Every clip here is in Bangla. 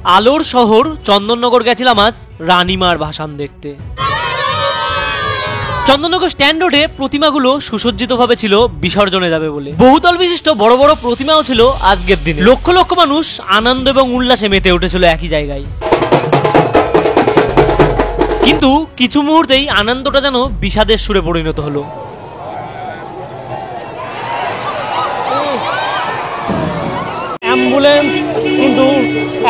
আলোর শহর চন্দননগর গেছিলাম আজ রানীমার ভাসান দেখতে। চন্দননগর স্ট্যান্ড রোডে প্রতিমাগুলো সুসজ্জিতভাবে ছিল বিসর্জনে যাবে বলে। বহুতল বিশিষ্ট বড় বড় প্রতিমাও ছিল আজকের দিনে। লক্ষ লক্ষ মানুষ আনন্দ এবং উল্লাসে মেতে উঠেছিল একই জায়গায়। কিন্তু কিছু মুহূর্তেই আনন্দটা যেন বিষাদের সুরে পরিণত হলো। অ্যাম্বুলেন্স কিন্তু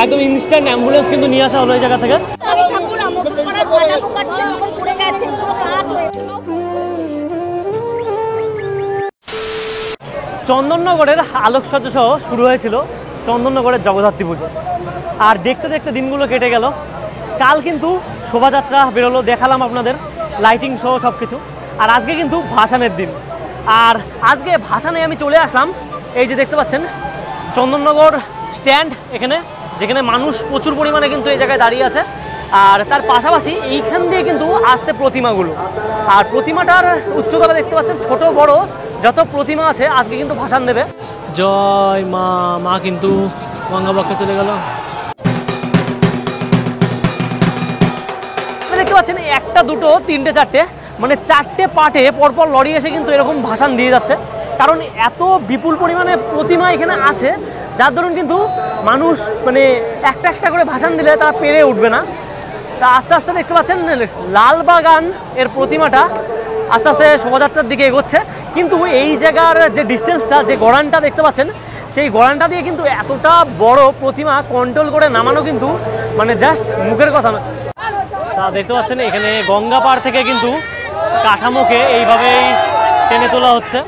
একদম ইনস্ট্যান্ট অ্যাম্বুলেন্স কিন্তু নিয়ে আসা হলো এই জায়গা থেকে। চন্দননগরের আলোকসজ্জা সহ শুরু হয়েছিল চন্দননগরের জগদ্ধাত্রী পুজো। আর দেখতে দেখতে দিনগুলো কেটে গেল। কাল কিন্তু শোভাযাত্রা বেরোলো, দেখালাম আপনাদের লাইটিং সহ সব কিছু। আর আজকে কিন্তু ভাসানের দিন। আর আজকে ভাসানে আমি চলে আসলাম এই যে দেখতে পাচ্ছেন চন্দননগর স্ট্যান্ড, এখানে যেখানে মানুষ প্রচুর পরিমাণে কিন্তু এই জায়গায় দাঁড়িয়ে আছে। আর তার পাশাপাশি এইখান দিয়ে কিন্তু আসছে প্রতিমাগুলো। আর প্রতিমাটার উচ্চতলা দেখতে পাচ্ছেন, ছোট বড় যত প্রতিমা আছে আজকে কিন্তু ভাসান দেবে। জয় মা। মা কিন্তু গঙ্গাবক্ষে চলে গেল। দেখতে পাচ্ছেন একটা দুটো তিনটে চারটে মানে চারটে পাটে পরপর লরি এসে কিন্তু এরকম ভাসান দিয়ে যাচ্ছে। কারণ এত বিপুল পরিমাণে প্রতিমা এখানে আছে, যার দরুন কিন্তু মানুষ মানে একটা একটা করে ভাসান দিলে তারা পেরে উঠবে না। তা আস্তে আস্তে দেখতে পাচ্ছেন লালবাগান এর প্রতিমাটা আস্তে আস্তে শোভাযাত্রার দিকে এগোচ্ছে। কিন্তু এই জায়গার যে ডিস্টেন্সটা, যে গড়ানটা দেখতে পাচ্ছেন, সেই গড়ানটা দিয়ে কিন্তু এতটা বড় প্রতিমা কন্ট্রোল করে নামানো কিন্তু মানে জাস্ট মুখের কথা না। তা দেখতে পাচ্ছেন এখানে গঙ্গা পাড় থেকে কিন্তু কাঠামোকে এইভাবেই টেনে তোলা হচ্ছে।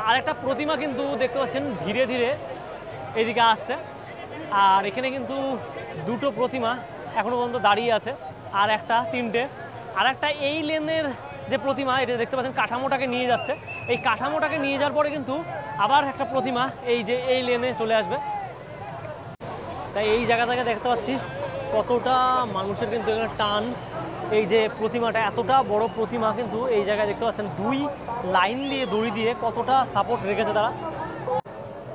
আরেকটা প্রতিমা কিন্তু দেখতে পাচ্ছেন ধীরে ধীরে এদিকে আসছে। আর এখানে কিন্তু দুটো প্রতিমা এখনো পর্যন্ত দাঁড়িয়ে আছে, আর একটা তিনটে। আর একটা এই লেনের যে প্রতিমা, এটা দেখতে পাচ্ছেন কাঠামোটাকে নিয়ে যাচ্ছে। এই কাঠামোটাকে নিয়ে যাওয়ার পরে কিন্তু আবার একটা প্রতিমা এই যে এই লেনে চলে আসবে। তাই এই জায়গা থেকে দেখতে পাচ্ছি কতটা মানুষের কিন্তু এখানে টান। এই যে প্রতিমাটা, এতটা বড় প্রতিমা কিন্তু এই জায়গায় দেখতে পাচ্ছেন দুই লাইন দিয়ে দড়ি দিয়ে কতটা সাপোর্ট রেখেছে তারা।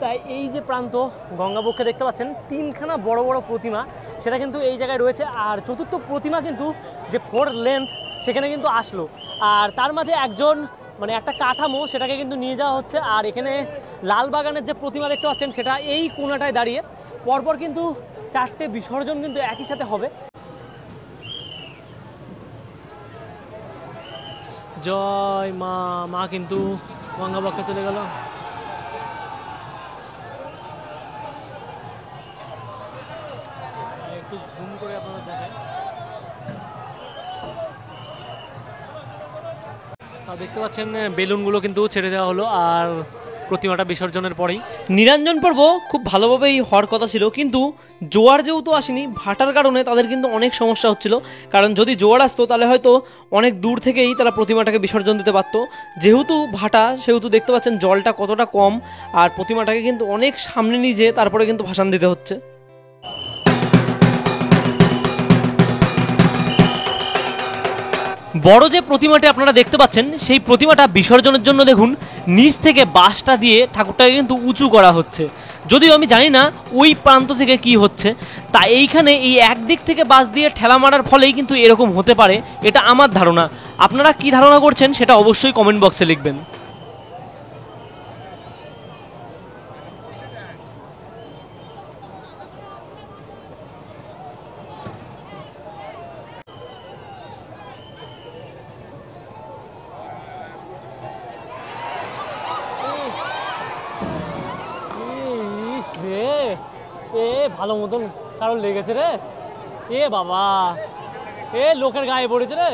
তাই এই যে প্রান্ত গঙ্গাবক্ষে দেখতে পাচ্ছেন তিনখানা বড় বড় প্রতিমা, সেটা কিন্তু এই জায়গায় রয়েছে। আর চতুর্থ প্রতিমা কিন্তু যে 4 লেন্থ সেখানে কিন্তু আসলো। আর তার মাঝে একজন মানে একটা কাঠামো সেটাকে কিন্তু নিয়ে যাওয়া হচ্ছে। আর এখানে লালবাগানের যে প্রতিমা দেখতে পাচ্ছেন সেটা এই কোণাটায় দাঁড়িয়ে। পরপর কিন্তু 4টে বিসর্জন কিন্তু একই সাথে হবে। জয় মা। মা কিন্তু গঙ্গাবক্ষে চলে গেল। একটু জুম করে আপনাদের দেখেন। দেখতে পাচ্ছেন বেলুনগুলো কিন্তু ছেড়ে দেওয়া হলো। আর প্রতিমাটা বিসর্জনের পরেই নিরঞ্জন পর্ব খুব ভালোভাবেই হওয়ার কথা ছিল, কিন্তু জোয়ার যেহেতু আসেনি, ভাটার কারণে তাদের কিন্তু অনেক সমস্যা হচ্ছিল। কারণ যদি জোয়ার আসতো তাহলে হয়তো অনেক দূর থেকেই তারা প্রতিমাটাকে বিসর্জন দিতে পারতো। যেহেতু ভাটা, সেহেতু দেখতে পাচ্ছেন জলটা কতটা কম। আর প্রতিমাটাকে কিন্তু অনেক সামনে নিয়ে যেয়ে তারপরে কিন্তু ভাসান দিতে হচ্ছে। বড় যে প্রতিমাটি আপনারা দেখতে পাচ্ছেন, সেই প্রতিমাটা বিসর্জনের জন্য দেখুন নিচ থেকে বাঁশটা দিয়ে ঠাকুরটাকে কিন্তু উঁচু করা হচ্ছে। যদিও আমি জানি না ওই প্রান্ত থেকে কি হচ্ছে। তা এইখানে এই একদিক থেকে বাঁশ দিয়ে ঠেলা মারার ফলেই কিন্তু এরকম হতে পারে, এটা আমার ধারণা। আপনারা কি ধারণা করছেন সেটা অবশ্যই কমেন্ট বক্সে লিখবেন। এ ভালো মতন কারোর লেগেছে রে। এ বাবা, এ লোকের গায়ে পড়েছে রে।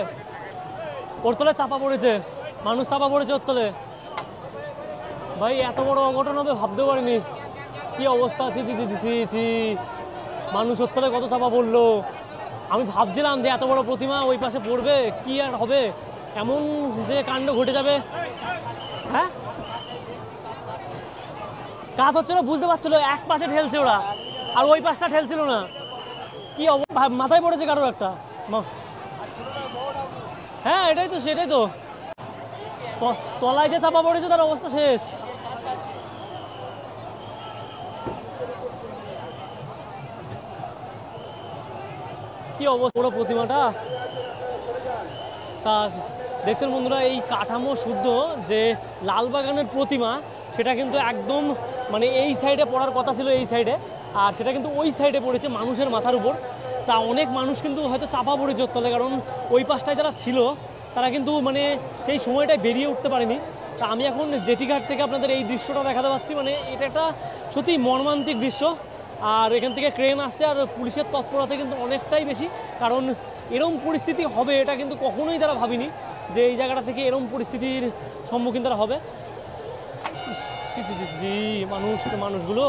ওর তলে চাপা পড়েছে, মানুষ চাপা পড়েছে ওর তলে। ভাই এত বড় অঘটন হবে ভাবতেও পারিনি। কি অবস্থা, মানুষ ওর তলে কত চাপা পড়লো। আমি ভাবছিলাম যে এত বড় প্রতিমা ওই পাশে পড়বে, কি আর হবে, এমন যে কাণ্ড ঘটে যাবে। হ্যাঁ কাজ হচ্ছে না বুঝতে পারছিল, এক পাশে ঠেলছে ওরা আর ওই পাশটা ঠেলছিল না। কি মাথায় পড়েছে কারোর একটা। হ্যাঁ এটাই তো, সেটাই তো, তলায় যে চাপা পড়েছে তার অবস্থা শেষ। কি অবস্থা পুরো প্রতিমাটা। তা দেখতেন বন্ধুরা, এই কাঠামো শুদ্ধ যে লালবাগানের প্রতিমা, সেটা কিন্তু একদম মানে এই সাইডে পড়ার কথা ছিল, এই সাইডে, আর সেটা কিন্তু ওই সাইডে পড়েছে মানুষের মাথার উপর। তা অনেক মানুষ কিন্তু হয়তো চাপা পড়েছে ওর তলে, কারণ ওই পাশটায় যারা ছিল তারা কিন্তু মানে সেই সময়টায় বেরিয়ে উঠতে পারেনি। তা আমি এখন জেটিঘাট থেকে আপনাদের এই দৃশ্যটা দেখাতে পাচ্ছি, মানে এটা একটা সত্যি মর্মান্তিক দৃশ্য। আর এখান থেকে ক্রেন আসছে, আর পুলিশের তৎপরতা কিন্তু অনেকটাই বেশি, কারণ এরম পরিস্থিতি হবে এটা কিন্তু কখনোই তারা ভাবিনি যে এই জায়গাটা থেকে এরম পরিস্থিতির সম্মুখীন তারা হবে। মানুষগুলো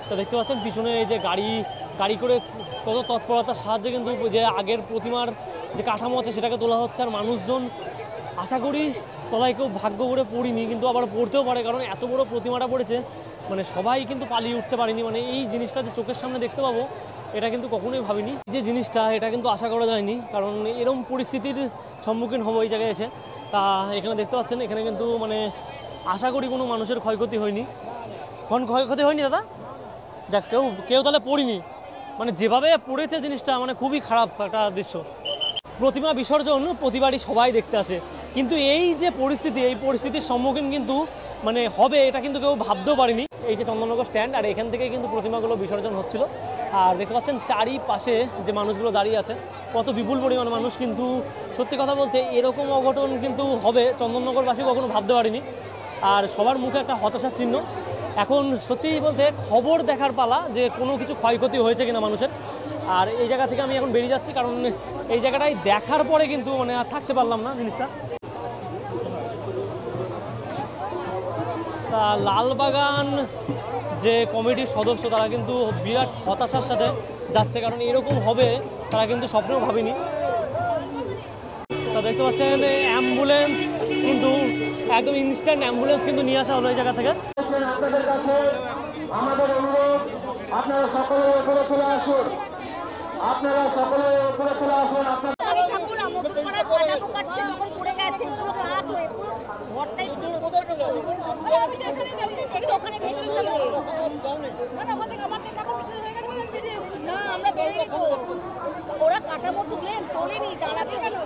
তো দেখতে পাচ্ছেন পিছনে এই যে গাড়ি করে কত তৎপরতার সাহায্যে কিন্তু যে আগের প্রতিমার যে কাঠামো আছে সেটাকে তোলা হচ্ছে। আর মানুষজন আশা করি তলায় কেউ ভাগ্য করে পড়িনি, কিন্তু আবার পড়তেও পারে, কারণ এত বড় প্রতিমাটা পড়েছে, মানে সবাই কিন্তু পালিয়ে উঠতে পারেনি। মানে এই জিনিসটা যে চোখের সামনে দেখতে পাবো এটা কিন্তু কখনোই ভাবিনি, যে জিনিসটা এটা কিন্তু আশা করা যায়নি, কারণ এরকম পরিস্থিতির সম্মুখীন হবো এই জায়গায় এসে। তা এখানে দেখতে পাচ্ছেন, এখানে কিন্তু মানে আশা করি কোনো মানুষের ক্ষয়ক্ষতি হয়নি। ক্ষয়ক্ষতি হয়নি দাদা? যাক, কেউ তাহলে পড়িনি। মানে যেভাবে পড়েছে জিনিসটা, মানে খুবই খারাপ একটা দৃশ্য। প্রতিমা বিসর্জন প্রতিবারই সবাই দেখতে আসে, কিন্তু এই যে পরিস্থিতি, এই পরিস্থিতির সম্মুখীন কিন্তু মানে হবে এটা কিন্তু কেউ ভাবতেও পারেনি। এই যে চন্দননগর স্ট্যান্ড, আর এখান থেকে কিন্তু প্রতিমাগুলো বিসর্জন হচ্ছিল। আর দেখতে পাচ্ছেন চারিপাশে যে মানুষগুলো দাঁড়িয়ে আছে, কত বিপুল পরিমাণ মানুষ। কিন্তু সত্যি কথা বলতে এরকম অঘটন কিন্তু হবে চন্দননগরবাসী কখনো ভাবতে পারেনি, আর সবার মুখে একটা হতাশার চিহ্ন। এখন সত্যি বলতে খবর দেখার পালা যে কোনো কিছু ক্ষয়ক্ষতি হয়েছে কিনা মানুষের। আর এই জায়গা থেকে আমি এখন বেরিয়ে যাচ্ছি, কারণ এই জায়গাটাই দেখার পরে কিন্তু মানে আর থাকতে পারলাম না জিনিসটা। তা লালবাগান যে কমিটির সদস্য তারা কিন্তু বিরাট হতাশার সাথে যাচ্ছে, কারণ এরকম হবে তারা কিন্তু স্বপ্নেও ভাবেনি। তা দেখতে পাচ্ছেন অ্যাম্বুলেন্স কিন্তু একদম ইনস্ট্যান্ট অ্যাম্বুলেন্স কিন্তু নিয়ে আসা হলো এই জায়গা থেকে। আপনাদের কাছে আমাদের অনুরোধ, আপনারা সকলে উপরে চলে আসুন, আপনারা সকলে উপরে চলে আসুন। ওরা কাঠামো তোলেনি, দাঁড়াতে কেন?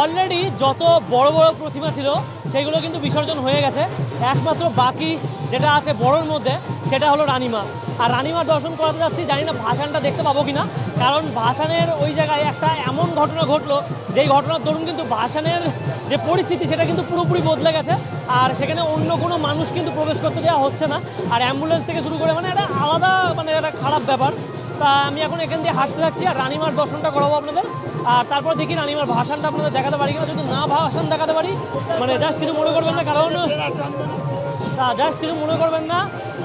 অলরেডি যত বড় বড় প্রতিমা ছিল সেগুলো কিন্তু বিসর্জন হয়ে গেছে, একমাত্র বাকি যেটা আছে বড়োর মধ্যে সেটা হলো রানীমা। আর রানীমার দর্শন করাতে যাচ্ছি, জানি না ভাসানটা দেখতে পাবো কিনা, কারণ ভাসানের ওই জায়গায় একটা এমন ঘটনা ঘটলো যেই ঘটনার দরুন কিন্তু ভাসানের যে পরিস্থিতি সেটা কিন্তু পুরোপুরি বদলে গেছে। আর সেখানে অন্য কোনো মানুষ কিন্তু প্রবেশ করতে দেওয়া হচ্ছে না, আর অ্যাম্বুলেন্স থেকে শুরু করে মানে একটা আলাদা মানে একটা খারাপ ব্যাপার। তা আমি এখন এখান দিয়ে হাঁটতে থাকছি আর রানীমার দর্শনটা করাবো আপনাদের, আর তারপর দেখি রানীমার ভাসানটা আপনাদের দেখাতে পারি কিনা। যদি না ভাসান দেখাতে পারি মানে জাস্ট কিছু মনে করবেন না, কারণ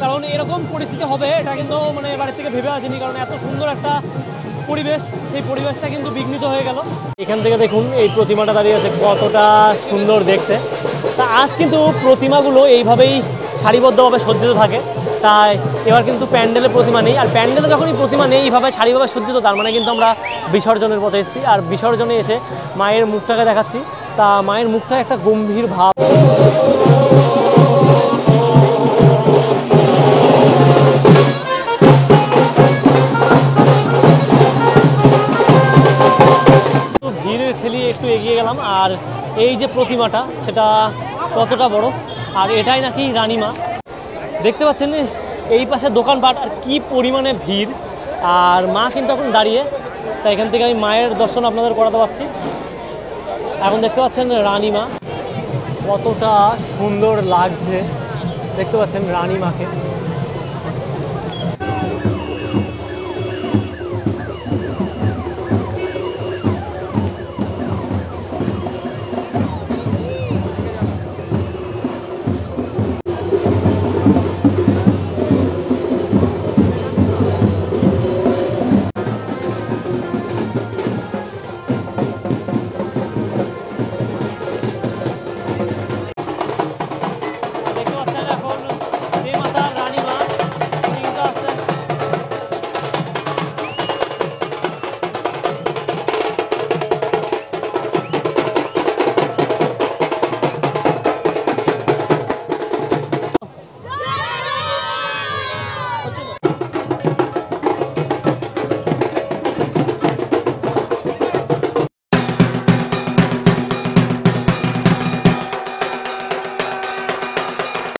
কারণ এরকম পরিস্থিতি হবে এটা কিন্তু মানে বাড়ির থেকে ভেবে আসেনি, কারণ এত সুন্দর একটা পরিবেশ, সেই পরিবেশটা কিন্তু বিঘ্নিত হয়ে গেল। এখান থেকে দেখুন এই প্রতিমাটা দাঁড়িয়ে আছে, কতটা সুন্দর দেখতে। তা আজ কিন্তু প্রতিমাগুলো এইভাবেই সারিবদ্ধভাবে সজ্জিত থাকে, তাই এবার কিন্তু প্যান্ডেলে প্রতিমা নেই। আর প্যান্ডেলে যখনই প্রতিমা নেই এইভাবে সারিভাবে সজ্জিত, তার মানে কিন্তু আমরা বিসর্জনের পথে এসেছি। আর বিসর্জনে এসে মায়ের মুখটাকে দেখাচ্ছি, তা মায়ের মুখটা একটা গম্ভীর ভাব। ভিড়ের ঠেলিয়ে একটু এগিয়ে গেলাম, আর এই যে প্রতিমাটা সেটা কতটা বড়, আর এটাই নাকি রানীমা। দেখতে পাচ্ছেন এই পাশে দোকানপাট, আর কি পরিমাণে ভিড়, আর মা কিন্তু এখন দাঁড়িয়ে। তাই এখান থেকে আমি মায়ের দর্শন আপনাদের করাতে পারছি। এখন দেখতে পাচ্ছেন রানীমা কতটা সুন্দর লাগছে, দেখতে পাচ্ছেন রানীমাকে।